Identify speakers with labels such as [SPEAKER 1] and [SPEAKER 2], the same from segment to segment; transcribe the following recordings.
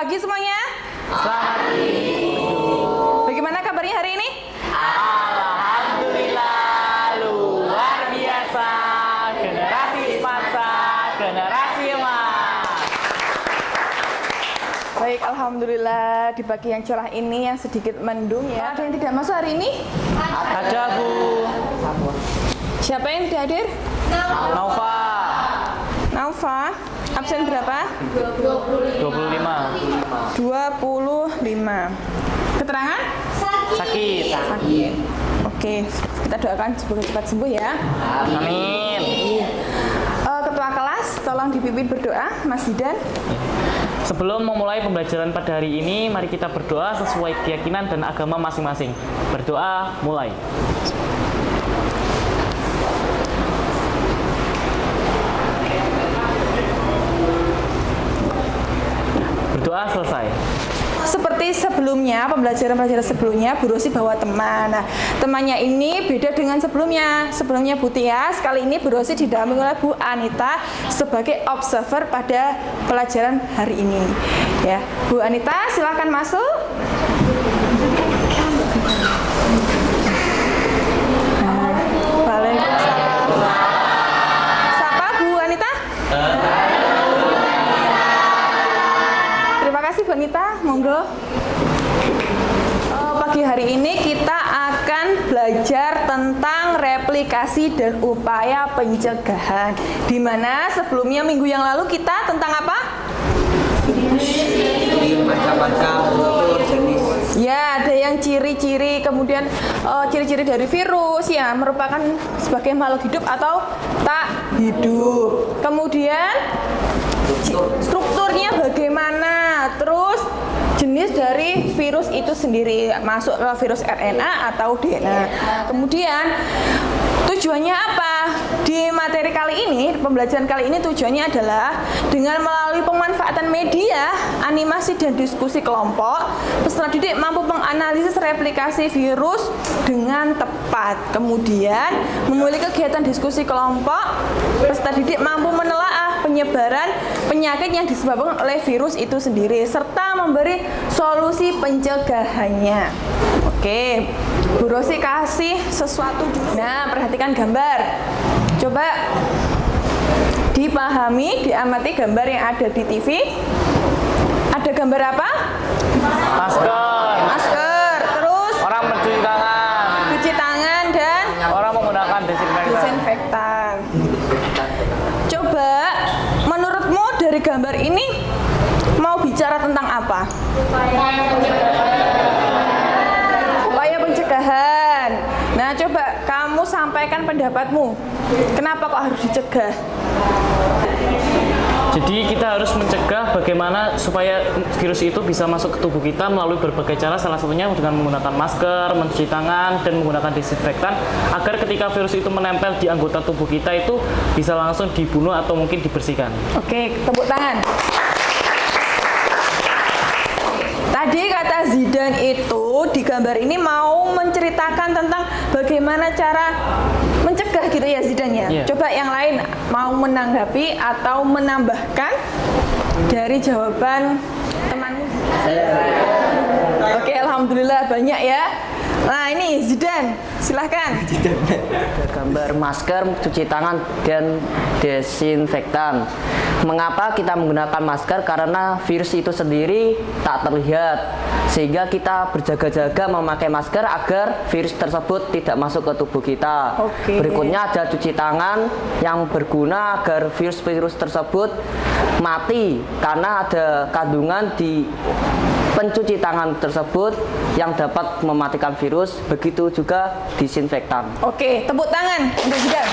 [SPEAKER 1] pagi semuanya.
[SPEAKER 2] Selamat pagi.
[SPEAKER 1] Bagaimana kabarnya hari ini?
[SPEAKER 2] Alhamdulillah, luar biasa. Generasi masa, generasi emas.
[SPEAKER 1] Baik, alhamdulillah di pagi yang cerah ini yang sedikit mendung ya. Ada yang tidak masuk hari ini?
[SPEAKER 2] Ada Bu
[SPEAKER 1] Siapa yang tidak hadir?
[SPEAKER 2] Nova.
[SPEAKER 1] Naufa. Absen berapa?
[SPEAKER 2] 25.
[SPEAKER 1] 25. Keterangan?
[SPEAKER 2] Sakit.
[SPEAKER 1] Sakit. Oke, kita doakan semoga cepat sembuh ya.
[SPEAKER 2] Amin.
[SPEAKER 1] Ketua kelas, tolong dipimpin berdoa, Mas Zidan.
[SPEAKER 2] Sebelum memulai pembelajaran pada hari ini, mari kita berdoa sesuai keyakinan dan agama masing-masing. Berdoa, mulai. Berdoa selesai.
[SPEAKER 1] Seperti sebelumnya, pembelajaran-pembelajaran sebelumnya, Bu Rosi bawa teman. Nah, temannya ini beda dengan sebelumnya. Sebelumnya Bu Tias, kali ini Bu Rosi didampingi oleh Bu Anita sebagai observer pada pelajaran hari ini. Ya, Bu Anita, silakan masuk. Waalaikumsalam. Siapa Bu Anita? Terima kasih Bu Anita, monggo. Pagi hari ini kita akan belajar tentang replikasi dan upaya pencegahan. Di mana sebelumnya minggu yang lalu kita tentang apa?
[SPEAKER 3] Macam-macam jenis.
[SPEAKER 1] Ya, ada yang ciri-ciri, kemudian ciri-ciri dari virus ya, merupakan sebagai makhluk hidup atau tak hidup. Kemudian strukturnya bagaimana, terus jenis dari virus itu sendiri, masuk ke virus RNA atau DNA. Kemudian tujuannya apa? Di materi kali ini, pembelajaran kali ini tujuannya adalah dengan melalui pemanfaatan media, animasi dan diskusi kelompok, peserta didik mampu menganalisis replikasi virus dengan tepat. Kemudian memulai kegiatan diskusi kelompok, peserta didik mampu menelaah penyebaran penyakit yang disebabkan oleh virus itu sendiri serta memberi solusi pencegahannya. Oke, Bu Rosi kasih sesuatu dulu. Nah, perhatikan gambar. Coba dipahami, diamati gambar yang ada di TV. Ada gambar apa?
[SPEAKER 2] Masker.
[SPEAKER 1] Masker. Terus
[SPEAKER 2] Orang mencuci tangan.
[SPEAKER 1] cuci tangan dan
[SPEAKER 2] Orang menggunakan desinfektan.
[SPEAKER 1] disinfektan. Coba menurutmu dari gambar ini mau bicara tentang apa? Upaya pencegahan. Nah, coba kamu sampaikan pendapatmu. Kenapa kok harus dicegah?
[SPEAKER 2] Jadi kita harus mencegah bagaimana supaya virus itu bisa masuk ke tubuh kita melalui berbagai cara, salah satunya dengan menggunakan masker, mencuci tangan, dan menggunakan desinfektan agar ketika virus itu menempel di anggota tubuh kita itu bisa langsung dibunuh atau mungkin dibersihkan.
[SPEAKER 1] Oke, tepuk tangan. Tadi kata Zidan itu di gambar ini mau menceritakan tentang bagaimana cara mencegah gitu ya Zidan ya.
[SPEAKER 2] Iya.
[SPEAKER 1] Coba yang lain mau menanggapi atau menambahkan dari jawaban temanmu. Oke, alhamdulillah banyak ya. Nah ini Zidan, silahkan.
[SPEAKER 4] Ada gambar masker, cuci tangan, dan desinfektan. Mengapa kita menggunakan masker? Karena virus itu sendiri tak terlihat, sehingga kita berjaga-jaga memakai masker agar virus tersebut tidak masuk ke tubuh kita.
[SPEAKER 1] Oke.
[SPEAKER 4] Berikutnya ada cuci tangan yang berguna agar virus-virus tersebut mati, karena ada kandungan di pencuci tangan tersebut yang dapat mematikan virus. Begitu juga disinfektan.
[SPEAKER 1] Oke, tepuk tangan untuk Zidan.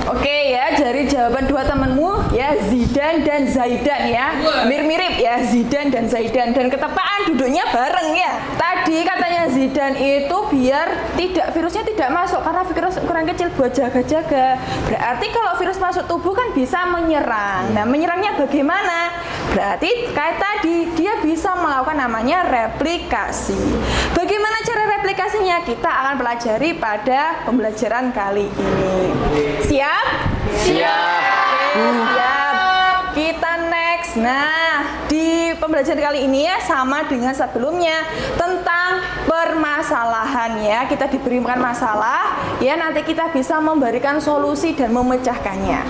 [SPEAKER 1] Oke ya, dari jawaban dua temanmu ya, Zidan dan Zaidan ya, mirip-mirip ya, Zidan dan Zaidan, dan ketepaan duduknya bareng ya. Tadi katanya Zidan itu biar virusnya tidak masuk karena virus ukuran kecil buat jaga-jaga. Berarti kalau virus masuk tubuh kan bisa menyerang. Nah, menyerangnya bagaimana? Berarti kayak tadi dia bisa melakukan namanya replikasi. Bagaimana cara replikasinya? Kita akan pelajari pada pembelajaran kali ini. Siap?
[SPEAKER 2] Siap.
[SPEAKER 1] Siap. Next. Nah, di pembelajaran kali ini ya sama dengan sebelumnya tentang permasalahan ya. Kita diberikan masalah ya, nanti kita bisa memberikan solusi dan memecahkannya.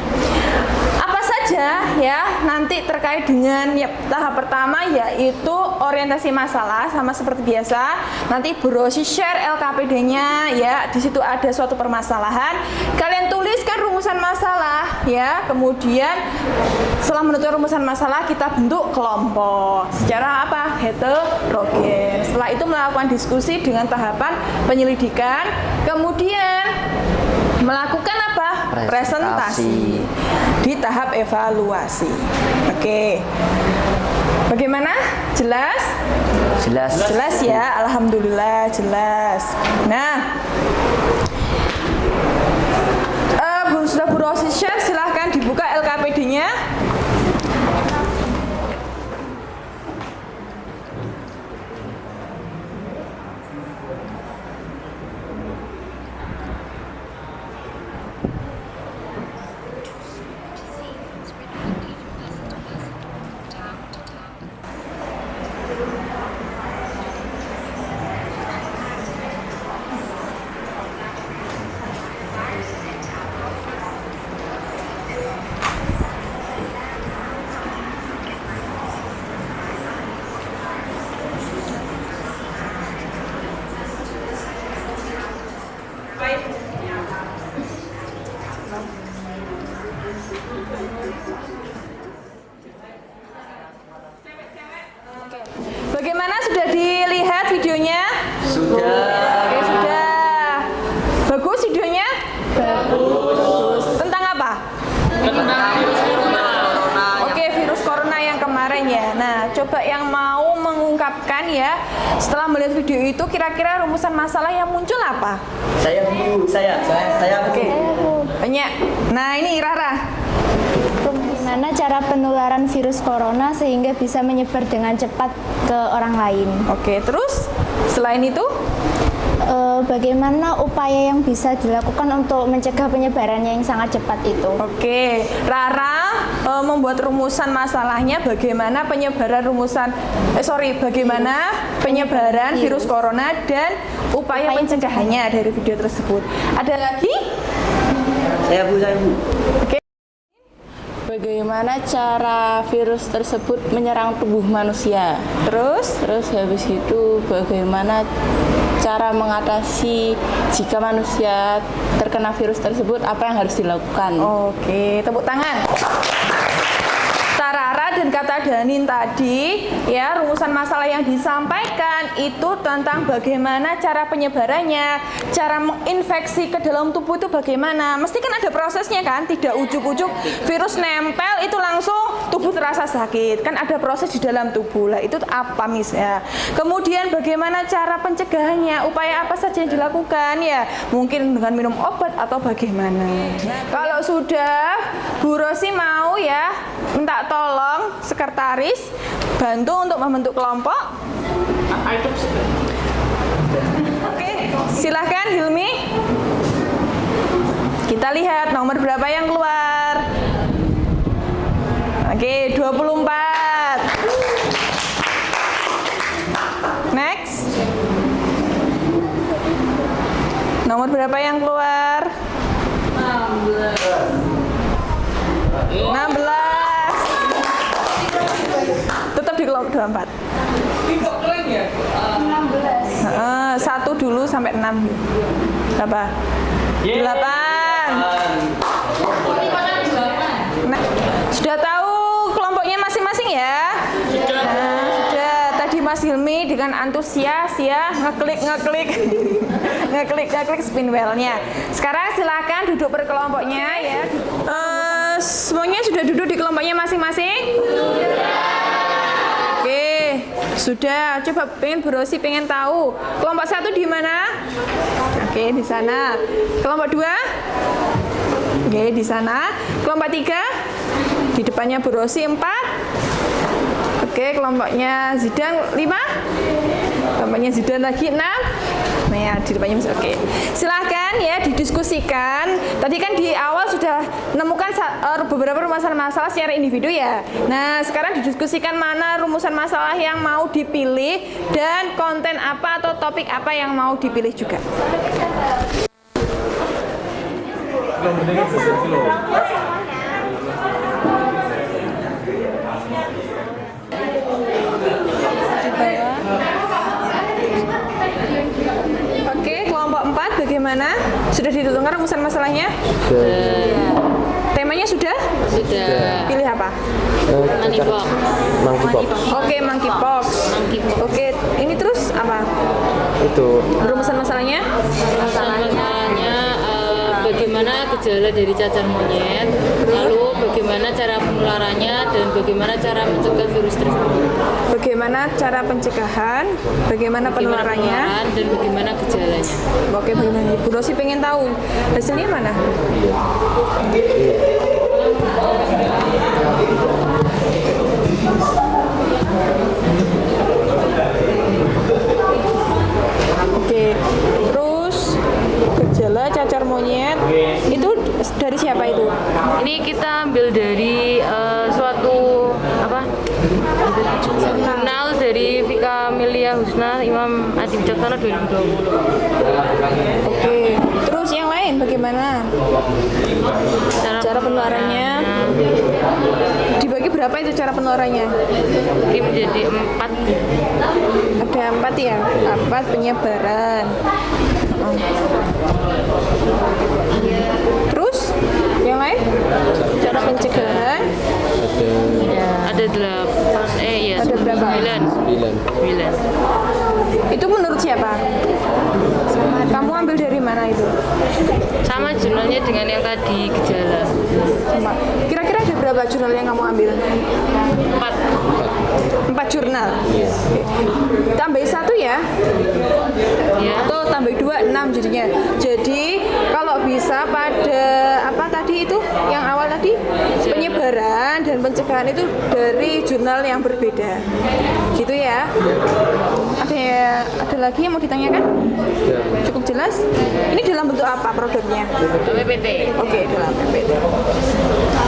[SPEAKER 1] Apa saja ya nanti terkait dengan ya, tahap pertama yaitu orientasi masalah, sama seperti biasa. Nanti Bu Rosi share LKPD-nya ya. Di situ ada suatu permasalahan. Kalian tuliskan rumusan masalah ya. Kemudian setelah menentukan rumusan masalah kita bentuk kelompok secara apa? Heterogen. Setelah itu melakukan diskusi dengan tahapan penyelidikan. Kemudian melakukan apa? Presentasi di tahap evaluasi. Oke. Bagaimana? Jelas?
[SPEAKER 4] Jelas.
[SPEAKER 1] Jelas ya, alhamdulillah jelas. Nah, sudah Bu Rosi share, silahkan dibuka LKPD-nya. Bagaimana, sudah dilihat videonya?
[SPEAKER 3] Sudah.
[SPEAKER 1] Oke, sudah. Bagus videonya? Bagus. Tentang apa? Oke, virus corona yang kemarin ya. Nah, coba yang mau mengungkapkan ya, setelah melihat video itu kira-kira rumusan masalah yang muncul apa?
[SPEAKER 3] Saya Bu, saya Bu.
[SPEAKER 1] Oke. Banyak. Nah, ini Rara.
[SPEAKER 5] Gimana cara penularan virus corona sehingga bisa menyebar dengan cepat ke orang lain?
[SPEAKER 1] Oke, terus selain itu?
[SPEAKER 5] Bagaimana upaya yang bisa dilakukan untuk mencegah penyebarannya yang sangat cepat itu?
[SPEAKER 1] Oke, Rara membuat rumusan masalahnya bagaimana penyebaran bagaimana penyebaran virus corona dan upaya pencegahannya dari video tersebut. Ada lagi?
[SPEAKER 3] Saya Bu.
[SPEAKER 1] Oke.
[SPEAKER 6] Bagaimana cara virus tersebut menyerang tubuh manusia?
[SPEAKER 1] Terus?
[SPEAKER 6] Habis itu bagaimana cara mengatasi jika manusia terkena virus tersebut, apa yang harus dilakukan?
[SPEAKER 1] Oke, tepuk tangan. Rara dan kata Danin tadi ya, rumusan masalah yang disampaikan itu tentang bagaimana cara penyebarannya, cara menginfeksi ke dalam tubuh itu bagaimana. Mesti kan ada prosesnya kan, tidak ujuk-ujuk virus nempel itu langsung tubuh terasa sakit. Kan ada proses di dalam tubuh lah, itu apa misalnya. Kemudian bagaimana cara pencegahannya, upaya apa saja yang dilakukan ya, mungkin dengan minum obat atau bagaimana. Kalau sudah, Bu Rosi mau ya minta tolong sekretaris bantu untuk membentuk kelompok. Oke, silahkan Hilmi. Kita lihat nomor berapa yang keluar. Oke, 24. Next. Nomor berapa yang keluar? 16. Tetap di kelompok 24. Satu dulu sampai 6. Berapa? 8. Nah, sudah tahu kelompoknya masing-masing ya? Nah, sudah. Tadi Mas Hilmi dengan antusias ya, ngeklik spin wheel-nya. Sekarang silakan duduk berkelompoknya ya. Semuanya sudah duduk di kelompoknya masing-masing? Oke, sudah. Coba Bu Rosi pengen tahu kelompok 1 di mana? Oke, di sana. Kelompok 2? Oke, di sana. Kelompok 3? Di depannya Bu Rosi. 4? Oke, kelompoknya Zidan 5? Kelompoknya Zidan lagi 6? Nah ya, di depannya masih oke. Silahkan ya didiskusikan. Tadi kan di awal sudah menemukan beberapa rumusan masalah secara individu ya. Nah sekarang didiskusikan mana rumusan masalah yang mau dipilih dan konten apa atau topik apa yang mau dipilih juga. Oke, kelompok 4 bagaimana? Sudah ditentukan rumusan masalahnya? Temanya sudah?
[SPEAKER 7] Sudah.
[SPEAKER 1] Pilih apa?
[SPEAKER 7] Monkeypox.
[SPEAKER 1] Oke, monkeypox. Oke, ini terus apa?
[SPEAKER 3] Itu
[SPEAKER 1] Rumusan masalahnya?
[SPEAKER 7] Masalahnya bagaimana gejala dari cacar monyet, lalu bagaimana cara penularannya dan bagaimana cara mencegah virus tersebut.
[SPEAKER 1] Bagaimana cara pencegahan? Bagaimana penularannya?
[SPEAKER 7] penularan dan bagaimana gejalanya.
[SPEAKER 1] Oke, bagaimana? Bu Rosi pengen tahu hasilnya mana? Oke, terus gejala cacar monyet itu dari siapa itu?
[SPEAKER 7] Ini kita ambil dari suatu apa? Jurnal dari Vika Amelia Husna Imam Adi Wicaksana 2020.
[SPEAKER 1] Oke, terus yang lain bagaimana? Cara penularannya? Dibagi berapa itu cara penularannya?
[SPEAKER 7] Ini menjadi 4.
[SPEAKER 1] Ada 4 ya? 4 penyebaran. Terus yang lain? Cara pencegahan?
[SPEAKER 7] Ada 8. Iya.
[SPEAKER 1] Ada berapa?
[SPEAKER 7] 9.
[SPEAKER 1] Itu menurut siapa? Kamu ambil dari mana itu?
[SPEAKER 7] Sama jurnalnya dengan yang tadi gejala.
[SPEAKER 1] Sama. Kira-kira ada berapa jurnal yang kamu ambil? 4 jurnal. Oke. Tambah 1 ya?
[SPEAKER 7] Ya.
[SPEAKER 1] Atau tambah 2, 6 jadinya. Jadi kalau bisa pada apa tadi itu yang awal tadi penyebaran dan pencegahan itu dari jurnal yang berbeda. Gitu ya. Ada lagi yang mau ditanyakan? Cukup jelas? Ini dalam bentuk apa produknya?
[SPEAKER 7] PPT.
[SPEAKER 1] Oke, dalam PPT.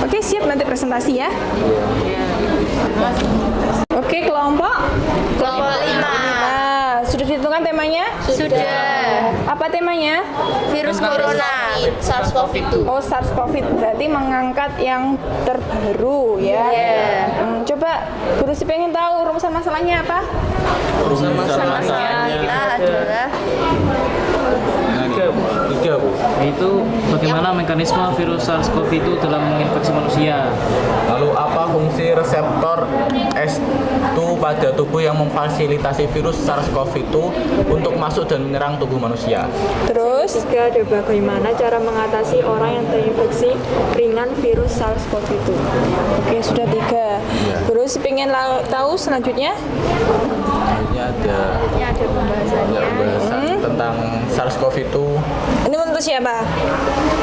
[SPEAKER 1] Oke, siap nanti presentasi ya. Oke, kelompok 5. Sudah ditentukan temanya?
[SPEAKER 7] Sudah.
[SPEAKER 1] Apa temanya?
[SPEAKER 7] Virus corona. SARS-CoV-2.
[SPEAKER 1] Oh, SARS-CoV. Berarti mengangkat yang terbaru ya. Coba Bu Rusi pengen tahu rumusan masalahnya apa?
[SPEAKER 2] Rumusan masalahnya
[SPEAKER 1] Kita adalah
[SPEAKER 2] tiga, Bu. Yaitu bagaimana mekanisme virus SARS-CoV itu dalam menginfeksi manusia.
[SPEAKER 8] Lalu apa fungsi reseptor S2 pada tubuh yang memfasilitasi virus SARS-CoV-2 untuk masuk dan menyerang tubuh manusia?
[SPEAKER 1] terus
[SPEAKER 9] Ada bagaimana cara mengatasi orang yang terinfeksi ringan virus SARS-CoV-2.
[SPEAKER 1] oke sudah 3. Terus pengen tahu selanjutnya?
[SPEAKER 8] Ini ada pembahasan tentang SARS-CoV-2
[SPEAKER 1] Ini menurut siapa?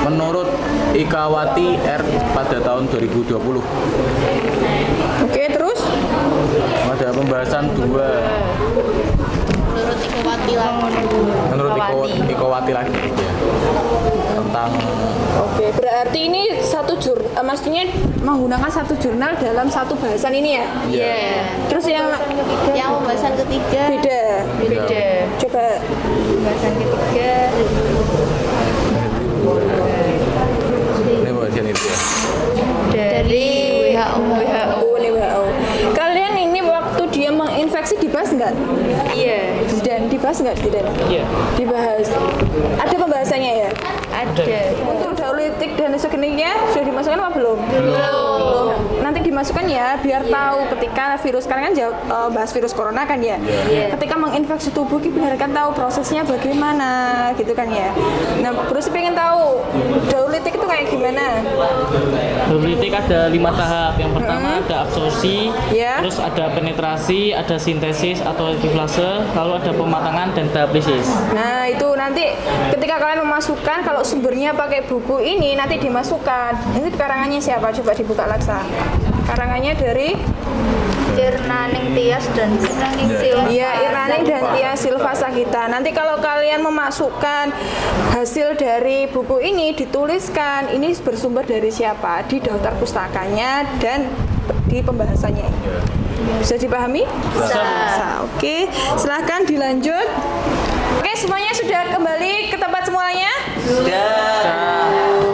[SPEAKER 8] menurut Ikawati R pada tahun 2020.
[SPEAKER 1] Oke, terus?
[SPEAKER 8] Ada pembahasan 2 menurut Ikawati lagi ya. Tentang
[SPEAKER 1] Oke, berarti ini maksudnya menggunakan satu jurnal dalam satu bahasan ini ya?
[SPEAKER 7] Iya.
[SPEAKER 1] Terus yang
[SPEAKER 5] pembahasan ketiga
[SPEAKER 1] beda. Coba
[SPEAKER 5] pembahasan ketiga
[SPEAKER 8] ini bagian itu ya.
[SPEAKER 5] dari WHO.
[SPEAKER 1] ini WHO. Kalian ini waktu dia menginfeksi dibahas nggak?
[SPEAKER 7] Iya.
[SPEAKER 1] Dan dibahas nggak tidak?
[SPEAKER 2] Iya.
[SPEAKER 1] Dibahas. Ada pembahasannya ya?
[SPEAKER 5] Ada.
[SPEAKER 1] Untuk diuretik dan isogeniknya sudah dimasukkan apa belum? Belum. Nanti dimasukkan ya biar tahu ketika virus sekarang kan bahas virus corona kan ya. Ketika menginfeksi tubuh kita benar kan tahu prosesnya bagaimana gitu kan ya. Nah, terus pengen tahu diuretik itu kayak gimana?
[SPEAKER 2] Diuretik ada 5 tahap. Yang pertama ada absorpsi,
[SPEAKER 1] Ya.
[SPEAKER 2] terus ada penetrasi, ada sintesis atau epifase, lalu ada pematangan dan tahap lisis.
[SPEAKER 1] Nah, itu nanti ketika kalian memasukkan kalau sumbernya pakai buku ini nanti dimasukkan. Ini karangannya siapa? Coba dibuka Laksa. Karangannya dari
[SPEAKER 5] Irnaning Tias dan Silva.
[SPEAKER 1] Iya, Irnaning dan Tia Silva Sagita. Nanti kalau kalian memasukkan hasil dari buku ini, dituliskan ini bersumber dari siapa di daftar pustakanya dan di pembahasannya ini. Bisa dipahami? Bisa. Oke, silahkan dilanjut. Oke, semuanya sudah kembali ke tempat semuanya?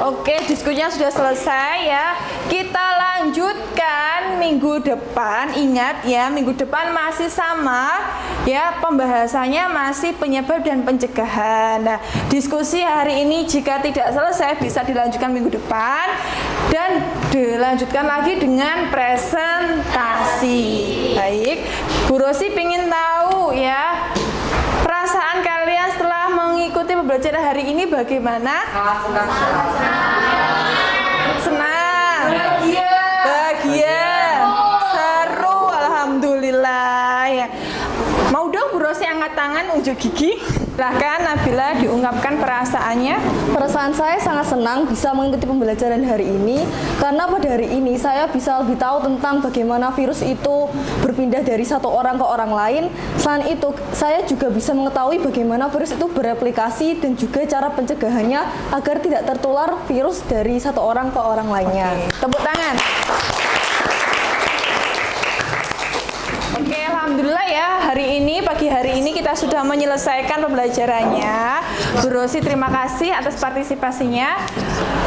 [SPEAKER 1] Oke, diskusinya sudah selesai ya. Kita lanjutkan minggu depan. Ingat ya, minggu depan masih sama ya, pembahasannya masih penyebab dan pencegahan. Nah, diskusi hari ini jika tidak selesai bisa dilanjutkan minggu depan dan dilanjutkan lagi dengan presentasi. Baik, Bu Rosi pengen tahu ya, perasaan kalian setelah mengikuti pembelajaran hari ini bagaimana? Senang. Bahagia. Seru, alhamdulillah ya. Mau dong Bu Rosi angkat tangan unjuk gigi? Silahkan Nabila diungkapkan perasaannya.
[SPEAKER 10] Perasaan saya sangat senang bisa mengikuti pembelajaran hari ini karena pada hari ini saya bisa lebih tahu tentang bagaimana virus itu berpindah dari satu orang ke orang lain. Selain itu, saya juga bisa mengetahui bagaimana virus itu bereplikasi dan juga cara pencegahannya agar tidak tertular virus dari satu orang ke orang lainnya.
[SPEAKER 1] Tepuk tangan. Oke, alhamdulillah ya, pagi hari ini kita sudah menyelesaikan pembelajarannya. Bu Rosi terima kasih atas partisipasinya.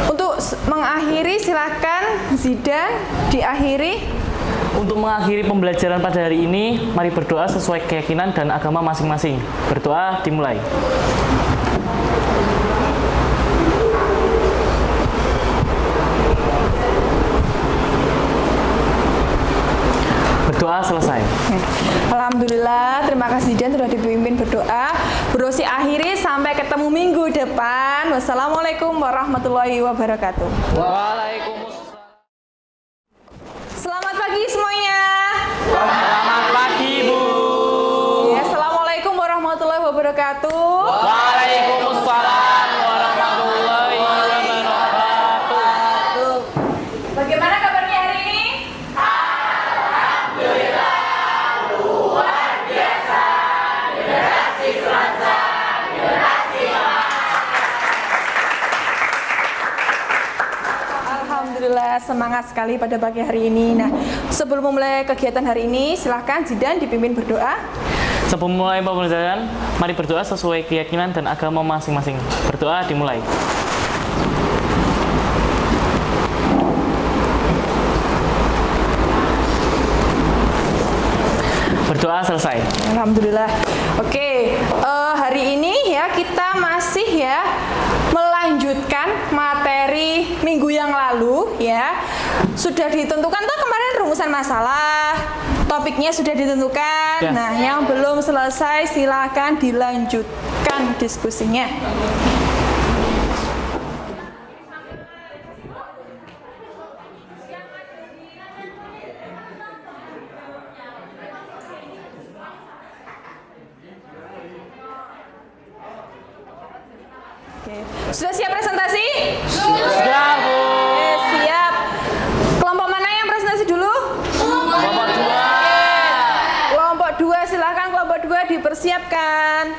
[SPEAKER 1] Untuk mengakhiri silakan Zidan diakhiri.
[SPEAKER 2] Untuk mengakhiri pembelajaran pada hari ini, mari berdoa sesuai keyakinan dan agama masing-masing. Berdoa dimulai. Berdoa selesai.
[SPEAKER 1] Alhamdulillah, terima kasih Zidan sudah dipimpin berdoa. Bu Rosi akhiri sampai ketemu minggu depan. Wassalamualaikum warahmatullahi wabarakatuh.
[SPEAKER 2] Waalaikumsalam.
[SPEAKER 1] Selamat pagi semuanya.
[SPEAKER 2] Selamat pagi, Bu.
[SPEAKER 1] Ya, assalamualaikum warahmatullahi wabarakatuh.
[SPEAKER 2] Waalaikumsalam warahmatullahi wabarakatuh.
[SPEAKER 1] Bagaimana kabarnya hari ini? Alhamdulillah, semangat sekali pada pagi hari ini. Nah, sebelum memulai kegiatan hari ini, silahkan Zidan dipimpin berdoa.
[SPEAKER 2] Sebelum mulai pembelajaran, mari berdoa sesuai keyakinan dan agama masing-masing. Berdoa dimulai. Berdoa selesai.
[SPEAKER 1] Alhamdulillah. Oke, hari ini ya kita masih ya melanjutkan materi minggu yang lalu ya. Sudah ditentukan tuh kemarin rumusan masalah, topiknya sudah ditentukan.
[SPEAKER 2] Ya.
[SPEAKER 1] Nah, yang belum selesai silakan dilanjutkan diskusinya. Oke. Sudah siap presentasi?
[SPEAKER 2] Sudah, Bu.
[SPEAKER 1] Siap. Kelompok mana yang presentasi dulu?
[SPEAKER 2] Kelompok 2.
[SPEAKER 1] Kelompok 2, silakan kelompok 2 dipersiapkan.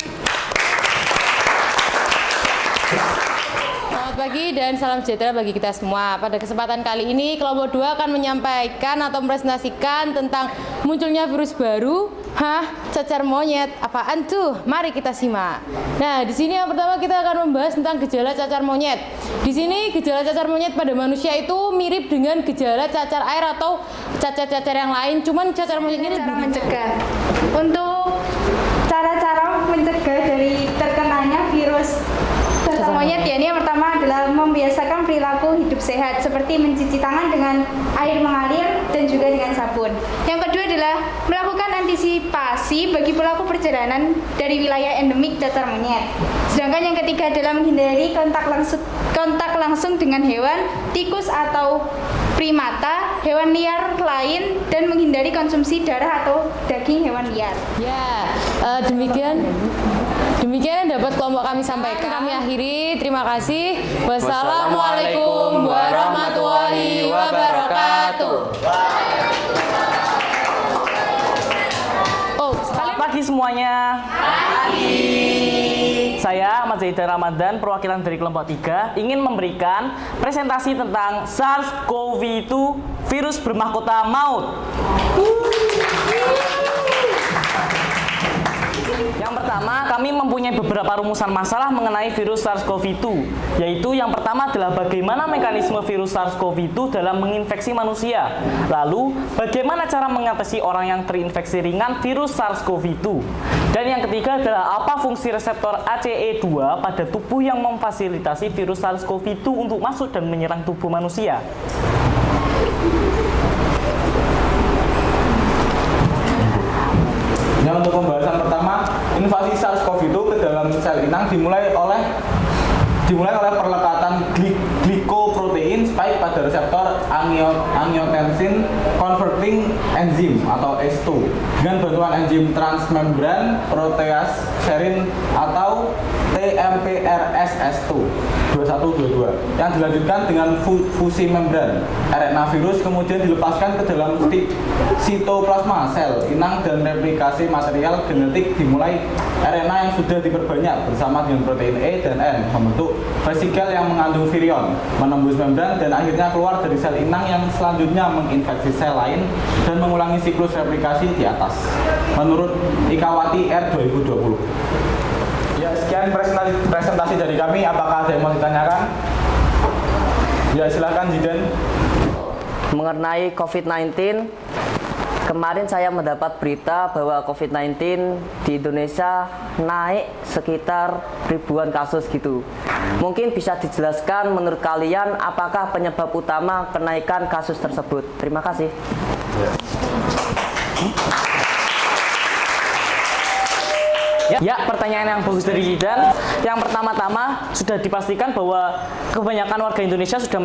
[SPEAKER 7] Selamat pagi dan salam sejahtera bagi kita semua. Pada kesempatan kali ini kelompok 2 akan menyampaikan atau mempresentasikan tentang munculnya virus baru. Cacar monyet. Apaan tuh? Mari kita simak. Nah, di sini yang pertama kita akan membahas tentang gejala cacar monyet. Di sini gejala cacar monyet pada manusia itu mirip dengan gejala cacar air atau cacar-cacar yang lain, cuman cacar monyet ini
[SPEAKER 5] Cara mencegah. Untuk cara-cara mencegah dari terkenanya virus cacar monyet ya, ini yang pertama adalah membiasakan perilaku hidup sehat seperti mencuci tangan dengan air mengalir dan juga dengan sabun. Yang kedua adalah melakukan antisipasi bagi pelaku perjalanan dari wilayah endemik cacar monyet. Sedangkan yang ketiga adalah menghindari kontak langsung dengan hewan, tikus atau primata, hewan liar lain, dan menghindari konsumsi darah atau daging hewan liar.
[SPEAKER 7] Ya, demikian yang dapat kelompok kami sampaikan. Kami akhiri. Terima kasih. Wassalamualaikum warahmatullahi wabarakatuh.
[SPEAKER 2] pagi semuanya. Saya Ahmad Zaidar Ramadan, perwakilan dari kelompok 3, ingin memberikan presentasi tentang SARS-CoV-2, virus bermahkota maut. Yang pertama, kami mempunyai beberapa rumusan masalah mengenai virus SARS-CoV-2, yaitu yang pertama adalah bagaimana mekanisme virus SARS-CoV-2 dalam menginfeksi manusia. Lalu, bagaimana cara mengatasi orang yang terinfeksi ringan virus SARS-CoV-2. Dan yang ketiga adalah apa fungsi reseptor ACE2 pada tubuh yang memfasilitasi virus SARS-CoV-2 untuk masuk dan menyerang tubuh manusia.
[SPEAKER 8] Nah, untuk pembahasan pertama, invasi SARS-CoV-2 ke dalam sel inang dimulai oleh perlekatan glikoprotein spike pada reseptor angiotensin converting enzyme atau ACE2 dengan bantuan enzim transmembran protease serine atau TMPRSS2 2122 yang dilanjutkan dengan fusi membran RNA virus kemudian dilepaskan ke dalam sitoplasma sel inang dan replikasi material genetik dimulai RNA yang sudah diperbanyak bersama dengan protein E dan N membentuk vesikel yang mengandung virion, menembus membran dan akhirnya keluar dari sel inang yang selanjutnya menginfeksi sel lain dan mengulangi siklus replikasi di atas. Menurut Ikawati R 2020. Ya, sekian presentasi dari kami. Apakah ada yang mau ditanyakan? Ya, silakan Jidan.
[SPEAKER 4] Mengenai COVID-19, kemarin saya mendapat berita bahwa COVID-19 di Indonesia naik sekitar ribuan kasus gitu. Mungkin bisa dijelaskan menurut kalian apakah penyebab utama kenaikan kasus tersebut? Terima kasih.
[SPEAKER 2] Ya, pertanyaan yang bagus dari Jidan. Yang pertama-tama sudah dipastikan bahwa kebanyakan warga Indonesia sudah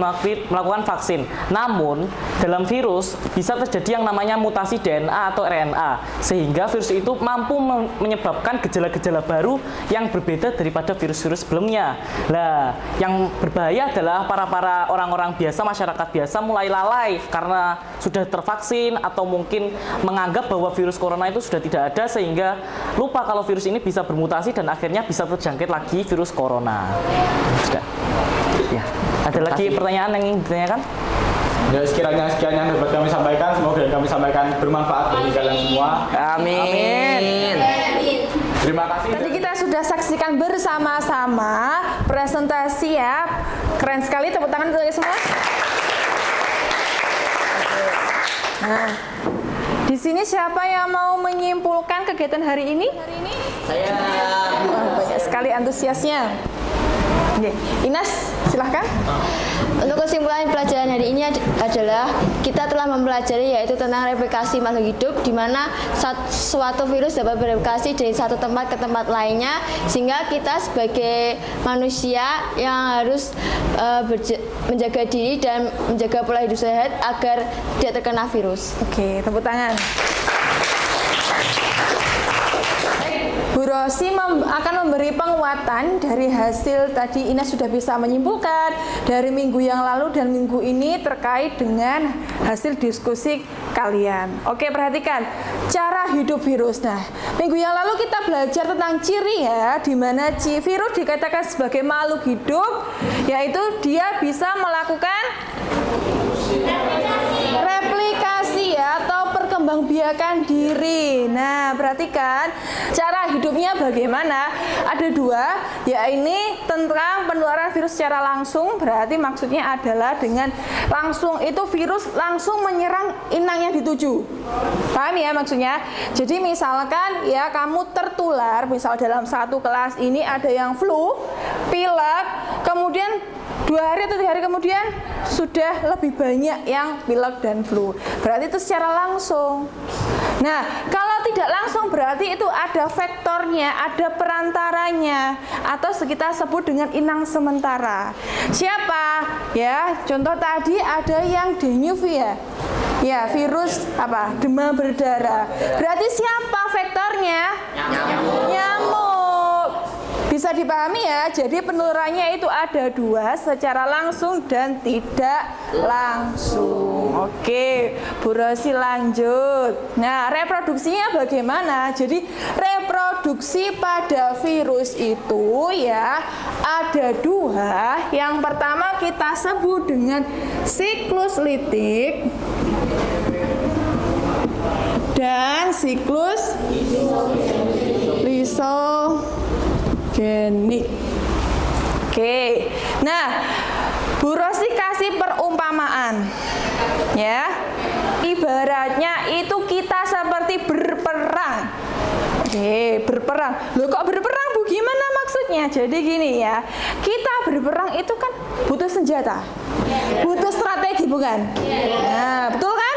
[SPEAKER 2] melakukan vaksin. Namun, dalam virus bisa terjadi yang namanya mutasi DNA atau RNA, sehingga virus itu mampu menyebabkan gejala-gejala baru yang berbeda daripada virus-virus sebelumnya. Nah, yang berbahaya adalah para orang-orang biasa, masyarakat biasa mulai lalai karena sudah tervaksin atau mungkin menganggap bahwa virus corona itu sudah tidak ada sehingga lupa kalau virus ini bisa bermutasi dan akhirnya bisa terjangkit lagi virus corona. Sudah.
[SPEAKER 4] Ya,
[SPEAKER 2] ada lagi pertanyaan yang ingin ditanyakan?
[SPEAKER 8] Ya, sekiranya sekian yang dapat kami sampaikan. Semoga yang kami sampaikan bermanfaat bagi kalian semua.
[SPEAKER 4] Amin.
[SPEAKER 8] Terima kasih.
[SPEAKER 1] Tadi kita sudah saksikan bersama-sama presentasi ya. Keren sekali, tepuk tangan untuk semua. Nah, di sini siapa yang mau menyimpulkan kegiatan hari ini?
[SPEAKER 3] Saya.
[SPEAKER 1] Wah, banyak sekali antusiasnya. Oke, Ines, silahkan.
[SPEAKER 11] Untuk kesimpulan pelajaran hari ini adalah kita telah mempelajari yaitu tentang replikasi makhluk hidup, di mana suatu virus dapat bereplikasi dari satu tempat ke tempat lainnya, sehingga kita sebagai manusia yang harus menjaga diri dan menjaga pola hidup sehat agar tidak terkena virus.
[SPEAKER 1] Oke, tepuk tangan. Bu Rosi akan memberi penguatan dari hasil tadi Ines sudah bisa menyimpulkan dari minggu yang lalu dan minggu ini terkait dengan hasil diskusi kalian. Oke, perhatikan cara hidup virus. Nah, minggu yang lalu kita belajar tentang ciri ya, di mana virus dikatakan sebagai makhluk hidup, yaitu dia bisa melakukan replikasi ya, atau perkembangbiakan diri. Nah, perhatikan cara hidupnya bagaimana. Ada dua, yaitu tentang penularan virus secara langsung. Berarti maksudnya adalah dengan langsung itu virus langsung menyerang inang yang dituju. Paham ya maksudnya? Jadi misalkan ya kamu tertular, misal dalam satu kelas ini ada yang flu, pilek, kemudian 2 hari atau 3 hari kemudian sudah lebih banyak yang pilek dan flu. Berarti itu secara langsung. Nah, kalau tidak langsung berarti itu ada vektornya, ada perantaranya, atau kita sebut dengan inang sementara. Siapa? Ya, contoh tadi ada yang dengue ya, virus apa? Demam berdarah. Berarti siapa vektornya? Nyamuk. Bisa Bisa dipahami ya, jadi penularannya itu ada dua, secara langsung dan tidak langsung. Oke, Bu Rosi lanjut. Nah, reproduksinya bagaimana? Jadi reproduksi pada virus itu ya ada dua. Yang pertama kita sebut dengan siklus litik dan siklus lisogenik. Oke, nah Bu Rosi kasih perumpamaan ya, ibaratnya itu kita seperti berperang. Oke, berperang. Loh kok berperang Bu? Gimana maksudnya? Jadi gini ya, kita berperang itu kan butuh senjata, butuh strategi bukan? Nah, betul kan?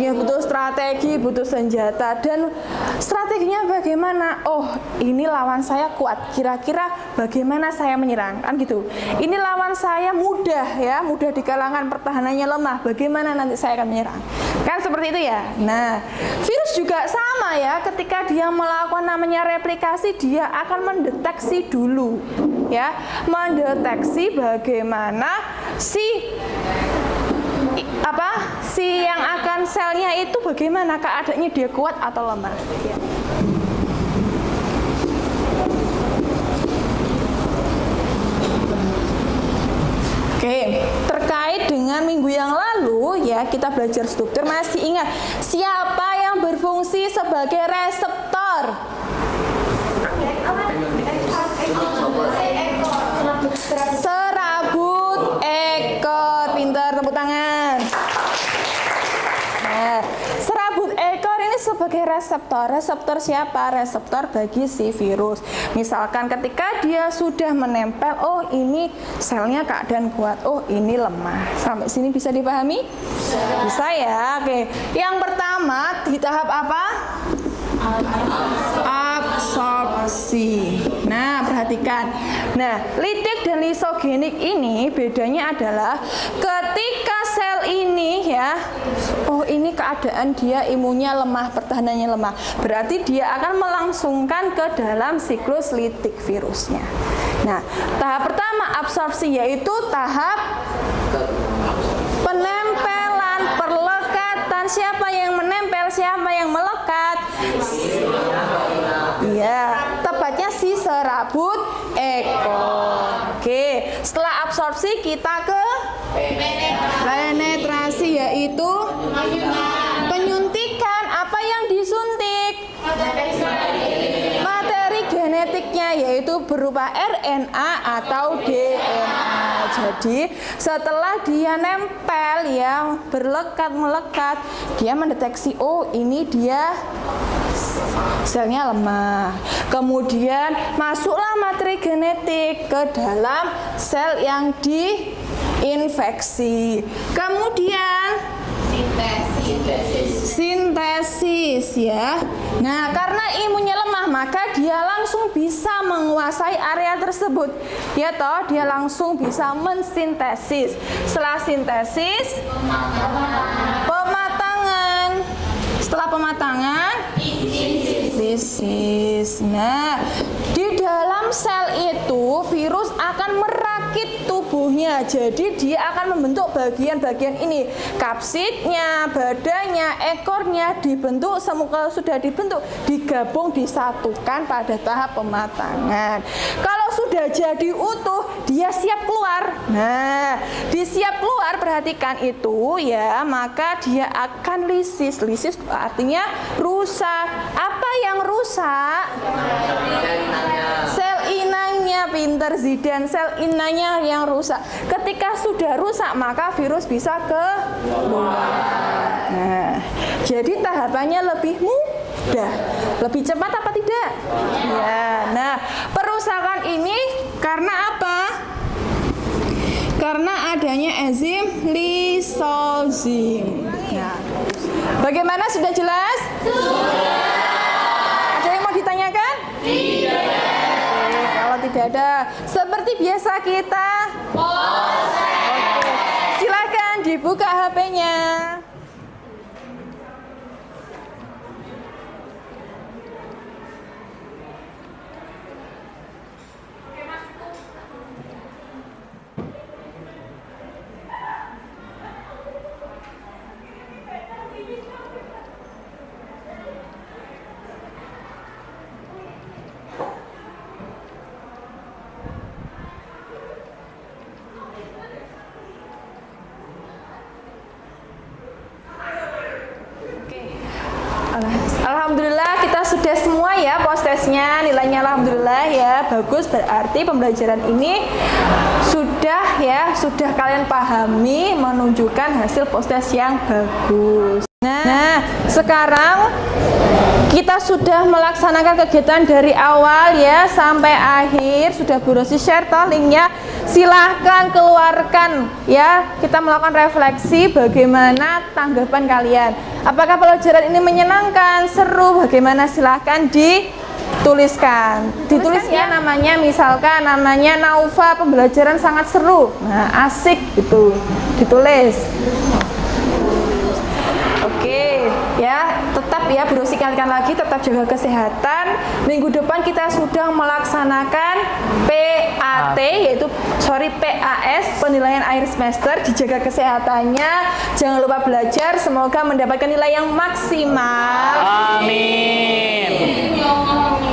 [SPEAKER 1] Ya butuh strategi, butuh senjata. Dan strateginya bagaimana? Oh, ini lawan saya kuat, kira-kira bagaimana saya menyerang, kan gitu. Ini lawan saya mudah ya, mudah di kalangan pertahanannya lemah, bagaimana nanti saya akan menyerang, kan seperti itu ya. Nah, virus juga sama ya, ketika dia melakukan namanya replikasi, dia akan mendeteksi dulu ya, mendeteksi bagaimana si yang akan selnya itu bagaimana keadaannya, dia kuat atau lemah. Oke, terkait dengan minggu yang lalu ya kita belajar struktur, masih ingat siapa yang berfungsi sebagai reseptor? Serabut ekor. Pintar, tepuk tangan. Nah, serabut ekor ini sebagai reseptor. Reseptor siapa? Reseptor bagi si virus. Misalkan ketika dia sudah menempel, oh ini selnya keadaan kuat, oh ini lemah. Sampai sini bisa dipahami? Bisa ya. Oke. Yang pertama di tahap apa? Absorpsi. Nah, perhatikan. Nah, litik dan lisogenik ini bedanya adalah ketika sel ini ya, oh ini keadaan dia imunnya lemah, pertahanannya lemah, berarti dia akan melangsungkan ke dalam siklus litik virusnya. Nah, tahap pertama absorpsi yaitu tahap penempelan, perlekatan. Siapa yang menempel, siapa yang melekat? Iya, tepatnya si serabut ekor. Oke, setelah absorpsi kita ke penetrasi, yaitu penyuntikan. Apa yang disuntik? Materi genetiknya, yaitu berupa RNA atau DNA. Jadi setelah dia nempel ya, berlekat-melekat, dia mendeteksi, oh ini dia selnya lemah. Kemudian masuklah materi genetik ke dalam sel yang diinfeksi. Kemudian sintesis ya. Nah, karena imunnya lemah, maka dia langsung bisa menguasai area tersebut. Ya toh, dia langsung bisa mensintesis. Setelah sintesis, pematangan. Setelah pematangan, lisis. Nah, di dalam sel itu virus akan merakit tubuhnya. Jadi dia akan membentuk bagian-bagian ini. Kapsidnya, badannya, ekornya dibentuk, semua sudah dibentuk, digabung, disatukan pada tahap pematangan. Kalau sudah jadi utuh, dia siap keluar. Nah, di siap keluar, perhatikan itu ya, maka dia akan lisis. Lisis artinya rusak. Apa yang rusak? Sel inangnya. Pinter Zidan, sel inangnya yang rusak. Ketika sudah rusak, maka virus bisa keluar. Nah, jadi tahapannya lebih mudah, lebih cepat apa tidak? Ya. Nah, perusakan ini karena apa? Karena adanya enzim lisozim. Nah, bagaimana, sudah jelas? Ada yang mau ditanyakan? Tidak. Kalau tidak ada, seperti biasa kita. Oke. Silakan dibuka HP-nya. bagus, berarti pembelajaran ini sudah kalian pahami, menunjukkan hasil postes yang bagus. Nah, sekarang kita sudah melaksanakan kegiatan dari awal ya sampai akhir, sudah Bu Rosi share toh linknya. Silahkan keluarkan ya, kita melakukan refleksi bagaimana tanggapan kalian. Apakah pelajaran ini menyenangkan, seru, bagaimana? Silahkan dituliskan. Ditulisnya namanya, misalkan namanya Naufa, pembelajaran sangat seru. Nah, asik gitu. Ditulis. Oke, ya tetap ya Bu Rosi ingatkan lagi, tetap jaga kesehatan. Minggu depan kita sudah melaksanakan PAS, penilaian akhir semester. Dijaga kesehatannya, jangan lupa belajar. Semoga mendapatkan nilai yang maksimal.
[SPEAKER 2] Amin.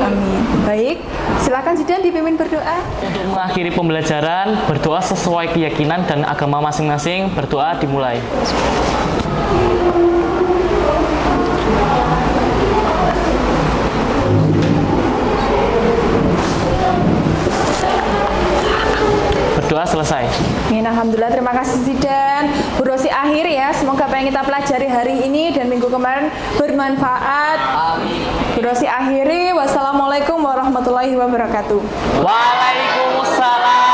[SPEAKER 1] Amin. Baik, silakan Zidan dipimpin berdoa.
[SPEAKER 2] Untuk mengakhiri pembelajaran, berdoa sesuai keyakinan dan agama masing-masing. Berdoa dimulai. Berdoa selesai.
[SPEAKER 1] Alhamdulillah, terima kasih Zidan. Bu Rosi akhir ya, semoga apa yang kita pelajari hari ini dan minggu kemarin bermanfaat.
[SPEAKER 3] Amin.
[SPEAKER 1] Bu Rosi akhiri, wassalamualaikum warahmatullahi wabarakatuh.
[SPEAKER 2] Waalaikumsalam.